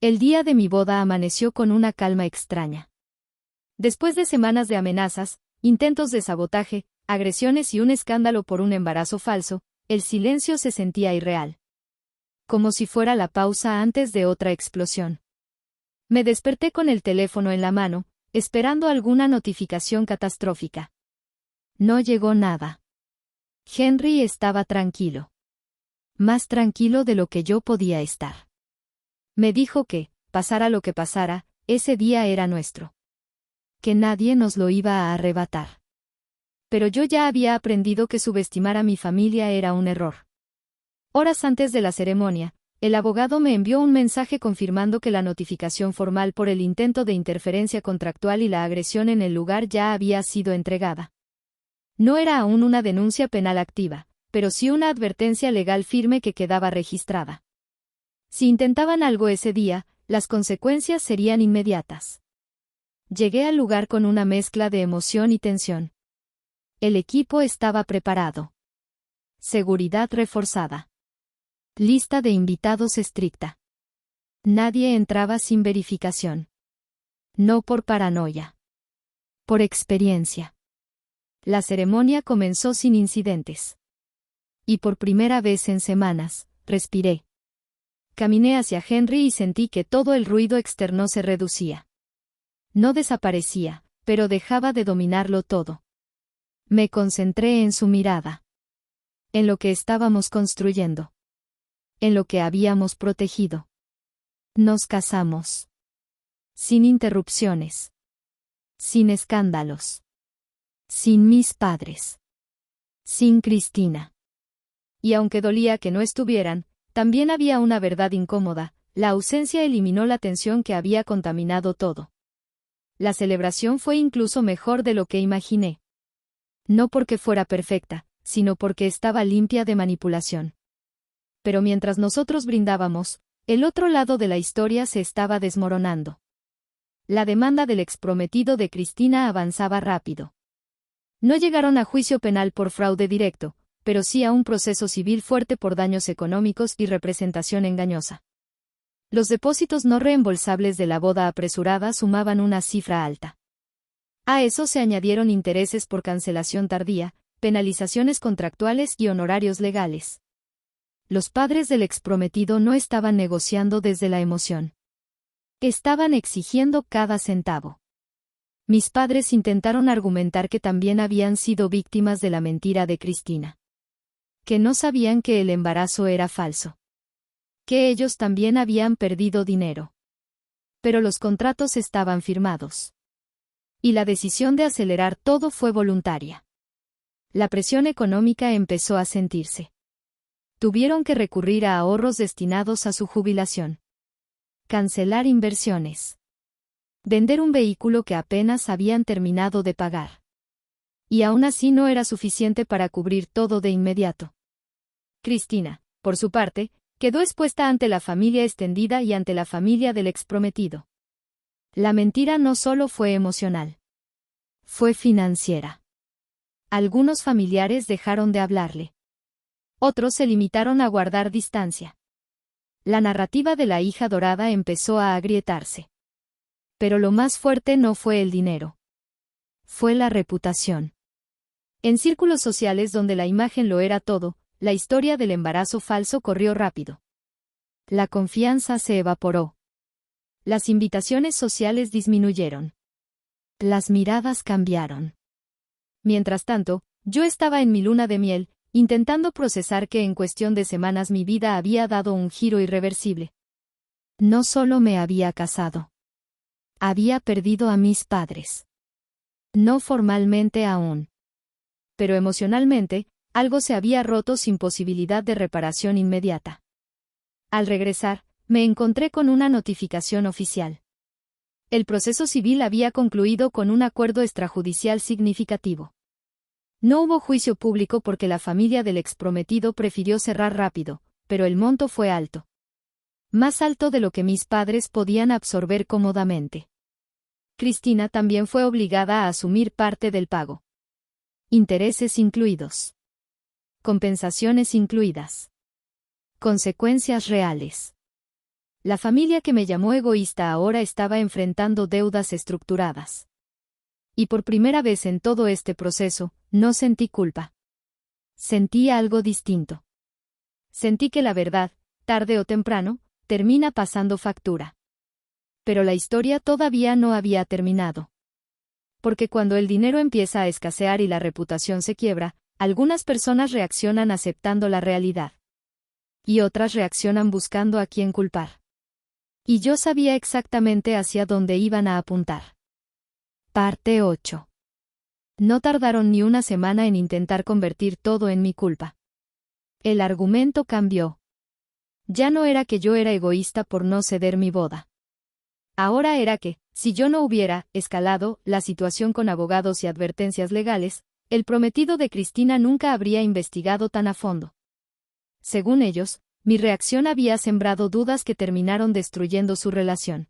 El día de mi boda amaneció con una calma extraña. Después de semanas de amenazas, intentos de sabotaje, agresiones y un escándalo por un embarazo falso, el silencio se sentía irreal. Como si fuera la pausa antes de otra explosión. Me desperté con el teléfono en la mano, esperando alguna notificación catastrófica. No llegó nada. Henry estaba tranquilo. Más tranquilo de lo que yo podía estar. Me dijo que, pasara lo que pasara, ese día era nuestro. Que nadie nos lo iba a arrebatar. Pero yo ya había aprendido que subestimar a mi familia era un error. Horas antes de la ceremonia, el abogado me envió un mensaje confirmando que la notificación formal por el intento de interferencia contractual y la agresión en el lugar ya había sido entregada. No era aún una denuncia penal activa, pero sí una advertencia legal firme que quedaba registrada. Si intentaban algo ese día, las consecuencias serían inmediatas. Llegué al lugar con una mezcla de emoción y tensión. El equipo estaba preparado. Seguridad reforzada. Lista de invitados estricta. Nadie entraba sin verificación. No por paranoia. Por experiencia. La ceremonia comenzó sin incidentes. Y por primera vez en semanas, respiré. Caminé hacia Henry y sentí que todo el ruido externo se reducía. No desaparecía, pero dejaba de dominarlo todo. Me concentré en su mirada. En lo que estábamos construyendo. En lo que habíamos protegido. Nos casamos. Sin interrupciones. Sin escándalos. Sin mis padres. Sin Cristina. Y aunque dolía que no estuvieran, también había una verdad incómoda: la ausencia eliminó la tensión que había contaminado todo. La celebración fue incluso mejor de lo que imaginé. No porque fuera perfecta, sino porque estaba limpia de manipulación. Pero mientras nosotros brindábamos, el otro lado de la historia se estaba desmoronando. La demanda del exprometido de Cristina avanzaba rápido. No llegaron a juicio penal por fraude directo, pero sí a un proceso civil fuerte por daños económicos y representación engañosa. Los depósitos no reembolsables de la boda apresurada sumaban una cifra alta. A eso se añadieron intereses por cancelación tardía, penalizaciones contractuales y honorarios legales. Los padres del exprometido no estaban negociando desde la emoción. Estaban exigiendo cada centavo. Mis padres intentaron argumentar que también habían sido víctimas de la mentira de Cristina. Que no sabían que el embarazo era falso. Que ellos también habían perdido dinero. Pero los contratos estaban firmados. Y la decisión de acelerar todo fue voluntaria. La presión económica empezó a sentirse. Tuvieron que recurrir a ahorros destinados a su jubilación. Cancelar inversiones. Vender un vehículo que apenas habían terminado de pagar. Y aún así no era suficiente para cubrir todo de inmediato. Cristina, por su parte, quedó expuesta ante la familia extendida y ante la familia del exprometido. La mentira no solo fue emocional. Fue financiera. Algunos familiares dejaron de hablarle. Otros se limitaron a guardar distancia. La narrativa de la hija dorada empezó a agrietarse. Pero lo más fuerte no fue el dinero. Fue la reputación. En círculos sociales donde la imagen lo era todo, la historia del embarazo falso corrió rápido. La confianza se evaporó. Las invitaciones sociales disminuyeron. Las miradas cambiaron. Mientras tanto, yo estaba en mi luna de miel, intentando procesar que en cuestión de semanas mi vida había dado un giro irreversible. No solo me había casado. Había perdido a mis padres. No formalmente aún. Pero emocionalmente, algo se había roto sin posibilidad de reparación inmediata. Al regresar, me encontré con una notificación oficial. El proceso civil había concluido con un acuerdo extrajudicial significativo. No hubo juicio público porque la familia del exprometido prefirió cerrar rápido, pero el monto fue alto. Más alto de lo que mis padres podían absorber cómodamente. Cristina también fue obligada a asumir parte del pago. Intereses incluidos. Compensaciones incluidas. Consecuencias reales. La familia que me llamó egoísta ahora estaba enfrentando deudas estructuradas. Y por primera vez en todo este proceso, no sentí culpa. Sentí algo distinto. Sentí que la verdad, tarde o temprano, termina pasando factura. Pero la historia todavía no había terminado. Porque cuando el dinero empieza a escasear y la reputación se quiebra, algunas personas reaccionan aceptando la realidad. Y otras reaccionan buscando a quién culpar. Y yo sabía exactamente hacia dónde iban a apuntar. Parte 8. No tardaron ni una semana en intentar convertir todo en mi culpa. El argumento cambió. Ya no era que yo era egoísta por no ceder mi boda. Ahora era que, si yo no hubiera escalado la situación con abogados y advertencias legales, el prometido de Cristina nunca habría investigado tan a fondo. Según ellos, mi reacción había sembrado dudas que terminaron destruyendo su relación.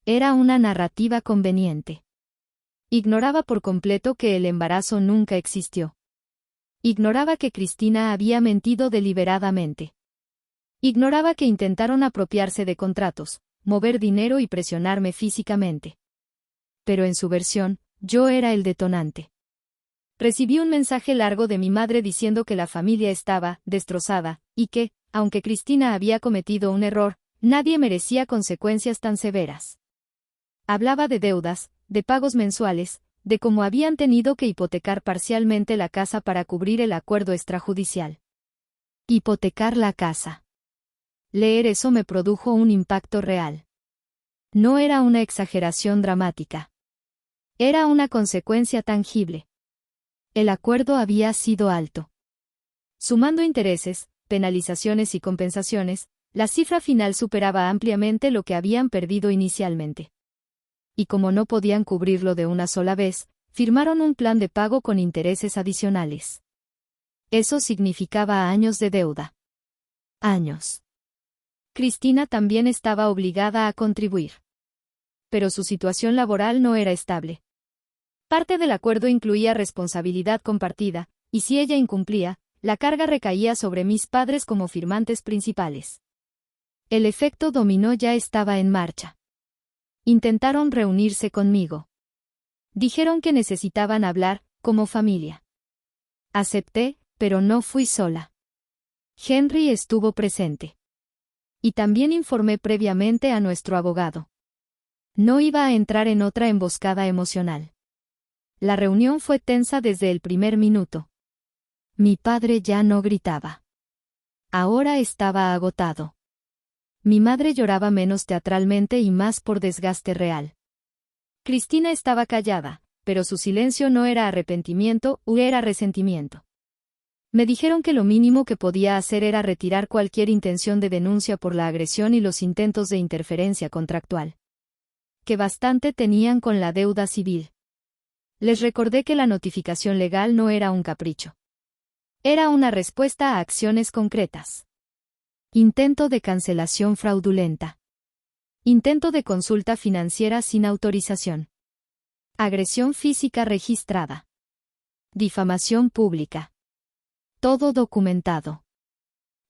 Era una narrativa conveniente. Ignoraba por completo que el embarazo nunca existió. Ignoraba que Cristina había mentido deliberadamente. Ignoraba que intentaron apropiarse de contratos, mover dinero y presionarme físicamente. Pero en su versión, yo era el detonante. Recibí un mensaje largo de mi madre diciendo que la familia estaba destrozada, y que, aunque Cristina había cometido un error, nadie merecía consecuencias tan severas. Hablaba de deudas, de pagos mensuales, de cómo habían tenido que hipotecar parcialmente la casa para cubrir el acuerdo extrajudicial. Hipotecar la casa. Leer eso me produjo un impacto real. No era una exageración dramática. Era una consecuencia tangible. El acuerdo había sido alto. Sumando intereses, penalizaciones y compensaciones, la cifra final superaba ampliamente lo que habían perdido inicialmente. Y como no podían cubrirlo de una sola vez, firmaron un plan de pago con intereses adicionales. Eso significaba años de deuda. Años. Cristina también estaba obligada a contribuir. Pero su situación laboral no era estable. Parte del acuerdo incluía responsabilidad compartida, y si ella incumplía, la carga recaía sobre mis padres como firmantes principales. El efecto dominó ya estaba en marcha. Intentaron reunirse conmigo. Dijeron que necesitaban hablar, como familia. Acepté, pero no fui sola. Henry estuvo presente. Y también informé previamente a nuestro abogado. No iba a entrar en otra emboscada emocional. La reunión fue tensa desde el primer minuto. Mi padre ya no gritaba. Ahora estaba agotado. Mi madre lloraba menos teatralmente y más por desgaste real. Cristina estaba callada, pero su silencio no era arrepentimiento o era resentimiento. Me dijeron que lo mínimo que podía hacer era retirar cualquier intención de denuncia por la agresión y los intentos de interferencia contractual. Que bastante tenían con la deuda civil. Les recordé que la notificación legal no era un capricho. Era una respuesta a acciones concretas. Intento de cancelación fraudulenta. Intento de consulta financiera sin autorización. Agresión física registrada. Difamación pública. Todo documentado.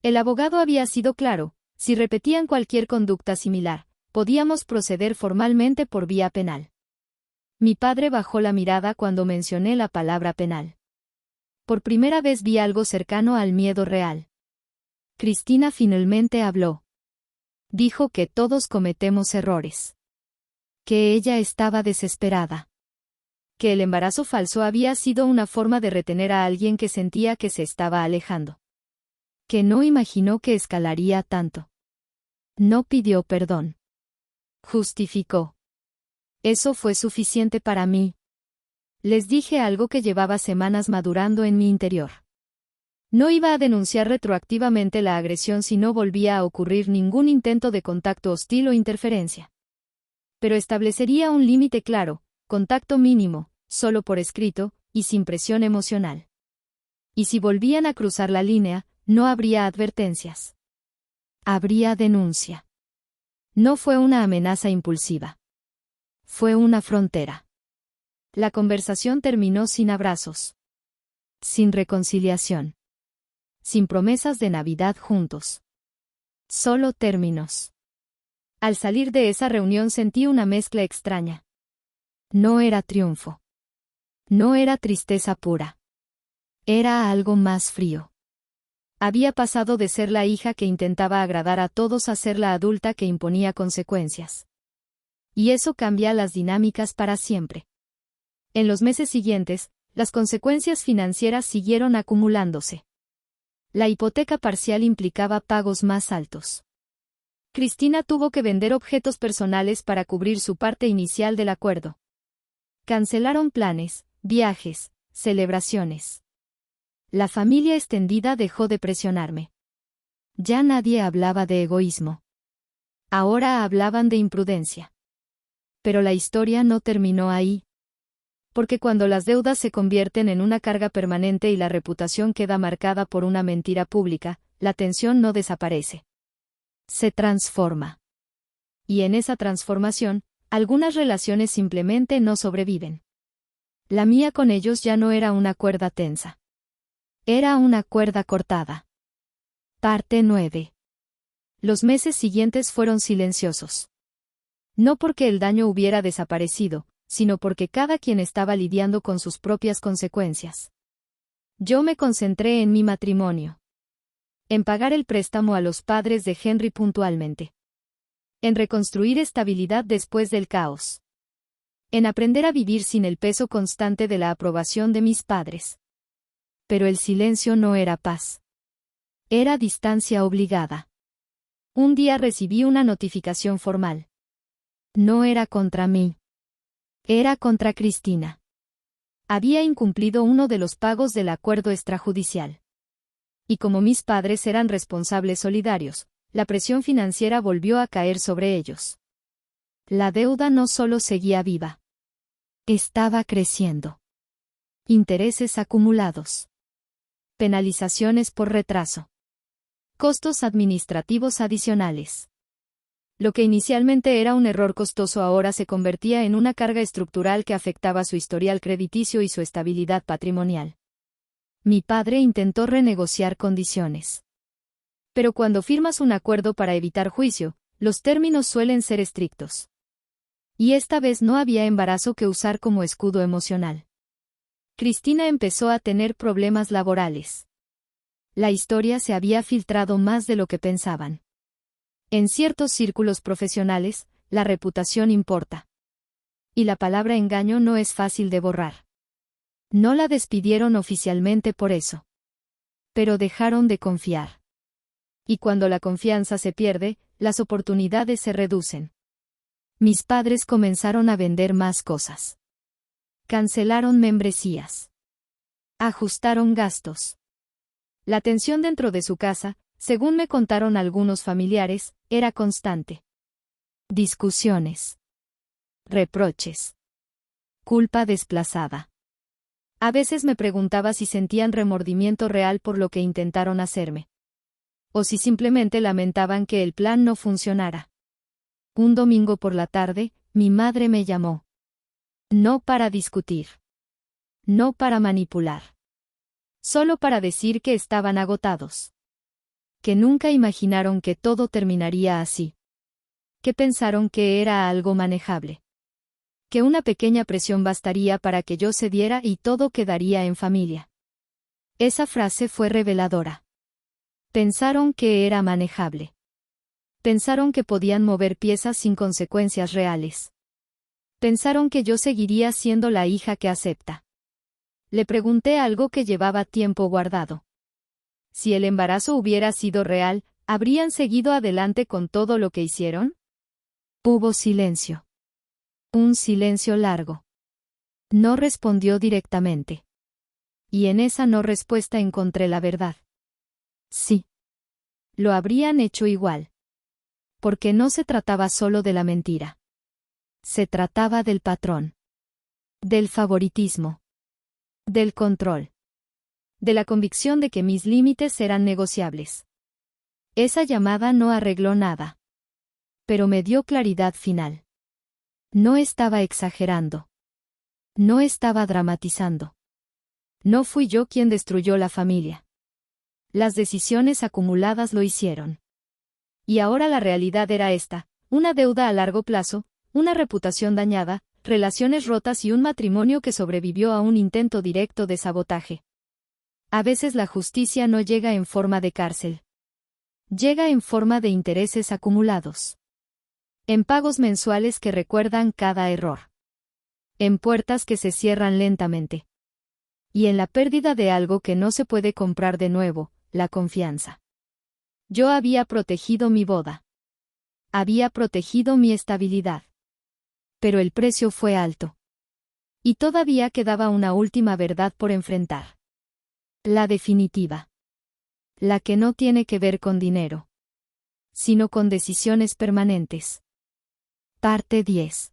El abogado había sido claro, si repetían cualquier conducta similar, podíamos proceder formalmente por vía penal. Mi padre bajó la mirada cuando mencioné la palabra penal. Por primera vez vi algo cercano al miedo real. Cristina finalmente habló. Dijo que todos cometemos errores. Que ella estaba desesperada. Que el embarazo falso había sido una forma de retener a alguien que sentía que se estaba alejando. Que no imaginó que escalaría tanto. No pidió perdón. Justificó. Eso fue suficiente para mí. Les dije algo que llevaba semanas madurando en mi interior. No iba a denunciar retroactivamente la agresión si no volvía a ocurrir ningún intento de contacto hostil o interferencia. Pero establecería un límite claro, contacto mínimo, solo por escrito, y sin presión emocional. Y si volvían a cruzar la línea, no habría advertencias. Habría denuncia. No fue una amenaza impulsiva. Fue una frontera. La conversación terminó sin abrazos. Sin reconciliación. Sin promesas de Navidad juntos. Solo términos. Al salir de esa reunión sentí una mezcla extraña. No era triunfo. No era tristeza pura. Era algo más frío. Había pasado de ser la hija que intentaba agradar a todos a ser la adulta que imponía consecuencias. Y eso cambia las dinámicas para siempre. En los meses siguientes, las consecuencias financieras siguieron acumulándose. La hipoteca parcial implicaba pagos más altos. Cristina tuvo que vender objetos personales para cubrir su parte inicial del acuerdo. Cancelaron planes, viajes, celebraciones. La familia extendida dejó de presionarme. Ya nadie hablaba de egoísmo. Ahora hablaban de imprudencia. Pero la historia no terminó ahí. Porque cuando las deudas se convierten en una carga permanente y la reputación queda marcada por una mentira pública, la tensión no desaparece. Se transforma. Y en esa transformación, algunas relaciones simplemente no sobreviven. La mía con ellos ya no era una cuerda tensa. Era una cuerda cortada. Parte 9. Los meses siguientes fueron silenciosos. No porque el daño hubiera desaparecido, sino porque cada quien estaba lidiando con sus propias consecuencias. Yo me concentré en mi matrimonio. En pagar el préstamo a los padres de Henry puntualmente. En reconstruir estabilidad después del caos. En aprender a vivir sin el peso constante de la aprobación de mis padres. Pero el silencio no era paz. Era distancia obligada. Un día recibí una notificación formal. No era contra mí. Era contra Cristina. Había incumplido uno de los pagos del acuerdo extrajudicial. Y como mis padres eran responsables solidarios, la presión financiera volvió a caer sobre ellos. La deuda no solo seguía viva. Estaba creciendo. Intereses acumulados. Penalizaciones por retraso. Costos administrativos adicionales. Lo que inicialmente era un error costoso ahora se convertía en una carga estructural que afectaba su historial crediticio y su estabilidad patrimonial. Mi padre intentó renegociar condiciones. Pero cuando firmas un acuerdo para evitar juicio, los términos suelen ser estrictos. Y esta vez no había embarazo que usar como escudo emocional. Cristina empezó a tener problemas laborales. La historia se había filtrado más de lo que pensaban. En ciertos círculos profesionales, la reputación importa. Y la palabra engaño no es fácil de borrar. No la despidieron oficialmente por eso. Pero dejaron de confiar. Y cuando la confianza se pierde, las oportunidades se reducen. Mis padres comenzaron a vender más cosas. Cancelaron membresías. Ajustaron gastos. La tensión dentro de su casa, según me contaron algunos familiares, era constante. Discusiones. Reproches. Culpa desplazada. A veces me preguntaba si sentían remordimiento real por lo que intentaron hacerme. O si simplemente lamentaban que el plan no funcionara. Un domingo por la tarde, mi madre me llamó. No para discutir. No para manipular. Solo para decir que estaban agotados. Que nunca imaginaron que todo terminaría así. Que pensaron que era algo manejable. Que una pequeña presión bastaría para que yo cediera y todo quedaría en familia. Esa frase fue reveladora. Pensaron que era manejable. Pensaron que podían mover piezas sin consecuencias reales. Pensaron que yo seguiría siendo la hija que acepta. Le pregunté algo que llevaba tiempo guardado. Si el embarazo hubiera sido real, ¿habrían seguido adelante con todo lo que hicieron? Hubo silencio. Un silencio largo. No respondió directamente. Y en esa no respuesta encontré la verdad. Sí. Lo habrían hecho igual. Porque no se trataba solo de la mentira. Se trataba del patrón. Del favoritismo. Del control. De la convicción de que mis límites eran negociables. Esa llamada no arregló nada. Pero me dio claridad final. No estaba exagerando. No estaba dramatizando. No fui yo quien destruyó la familia. Las decisiones acumuladas lo hicieron. Y ahora la realidad era esta: una deuda a largo plazo, una reputación dañada, relaciones rotas y un matrimonio que sobrevivió a un intento directo de sabotaje. A veces la justicia no llega en forma de cárcel. Llega en forma de intereses acumulados. En pagos mensuales que recuerdan cada error. En puertas que se cierran lentamente. Y en la pérdida de algo que no se puede comprar de nuevo, la confianza. Yo había protegido mi boda. Había protegido mi estabilidad. Pero el precio fue alto. Y todavía quedaba una última verdad por enfrentar. La definitiva. La que no tiene que ver con dinero. Sino con decisiones permanentes. Parte 10.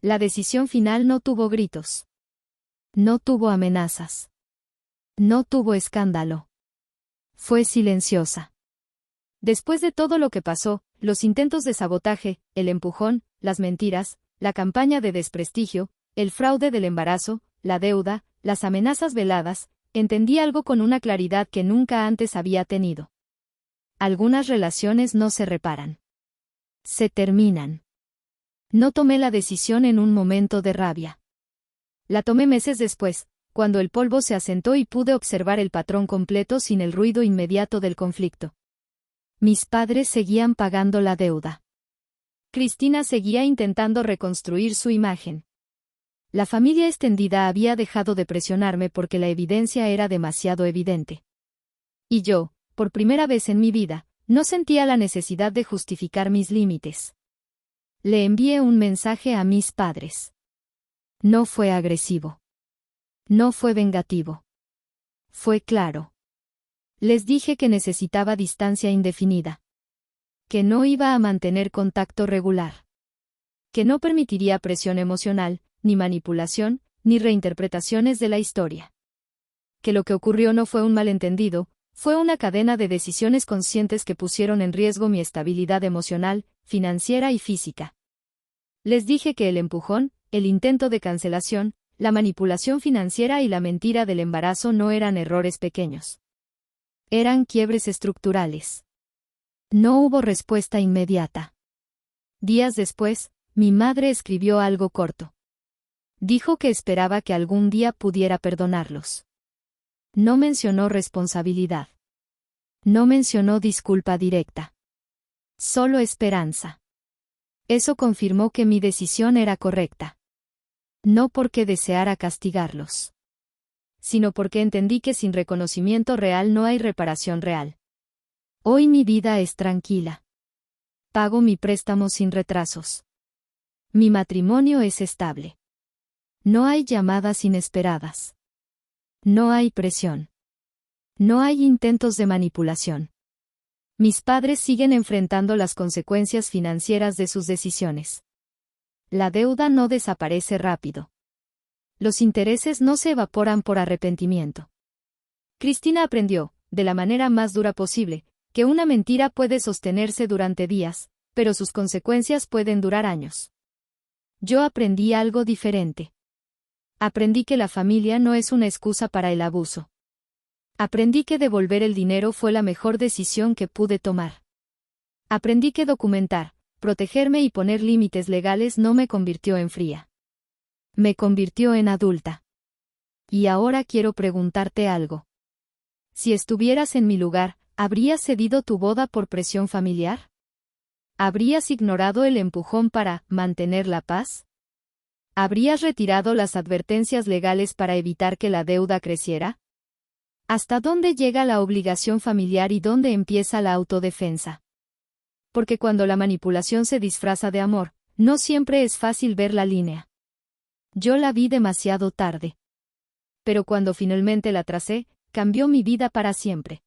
La decisión final no tuvo gritos. No tuvo amenazas. No tuvo escándalo. Fue silenciosa. Después de todo lo que pasó, los intentos de sabotaje, el empujón, las mentiras, la campaña de desprestigio, el fraude del embarazo, la deuda, las amenazas veladas, entendí algo con una claridad que nunca antes había tenido. Algunas relaciones no se reparan. Se terminan. No tomé la decisión en un momento de rabia. La tomé meses después, cuando el polvo se asentó y pude observar el patrón completo sin el ruido inmediato del conflicto. Mis padres seguían pagando la deuda. Cristina seguía intentando reconstruir su imagen. La familia extendida había dejado de presionarme porque la evidencia era demasiado evidente. Y yo, por primera vez en mi vida, no sentía la necesidad de justificar mis límites. Le envié un mensaje a mis padres. No fue agresivo. No fue vengativo. Fue claro. Les dije que necesitaba distancia indefinida. Que no iba a mantener contacto regular. Que no permitiría presión emocional, ni manipulación, ni reinterpretaciones de la historia. Que lo que ocurrió no fue un malentendido, fue una cadena de decisiones conscientes que pusieron en riesgo mi estabilidad emocional, financiera y física. Les dije que el empujón, el intento de cancelación, la manipulación financiera y la mentira del embarazo no eran errores pequeños. Eran quiebres estructurales. No hubo respuesta inmediata. Días después, mi madre escribió algo corto. Dijo que esperaba que algún día pudiera perdonarlos. No mencionó responsabilidad. No mencionó disculpa directa. Solo esperanza. Eso confirmó que mi decisión era correcta. No porque deseara castigarlos, sino porque entendí que sin reconocimiento real no hay reparación real. Hoy mi vida es tranquila. Pago mi préstamo sin retrasos. Mi matrimonio es estable. No hay llamadas inesperadas. No hay presión. No hay intentos de manipulación. Mis padres siguen enfrentando las consecuencias financieras de sus decisiones. La deuda no desaparece rápido. Los intereses no se evaporan por arrepentimiento. Cristina aprendió, de la manera más dura posible, que una mentira puede sostenerse durante días, pero sus consecuencias pueden durar años. Yo aprendí algo diferente. Aprendí que la familia no es una excusa para el abuso. Aprendí que devolver el dinero fue la mejor decisión que pude tomar. Aprendí que documentar, protegerme y poner límites legales no me convirtió en fría. Me convirtió en adulta. Y ahora quiero preguntarte algo. Si estuvieras en mi lugar, ¿habrías cedido tu boda por presión familiar? ¿Habrías ignorado el empujón para mantener la paz? ¿Habrías retirado las advertencias legales para evitar que la deuda creciera? ¿Hasta dónde llega la obligación familiar y dónde empieza la autodefensa? Porque cuando la manipulación se disfraza de amor, no siempre es fácil ver la línea. Yo la vi demasiado tarde. Pero cuando finalmente la tracé, cambió mi vida para siempre.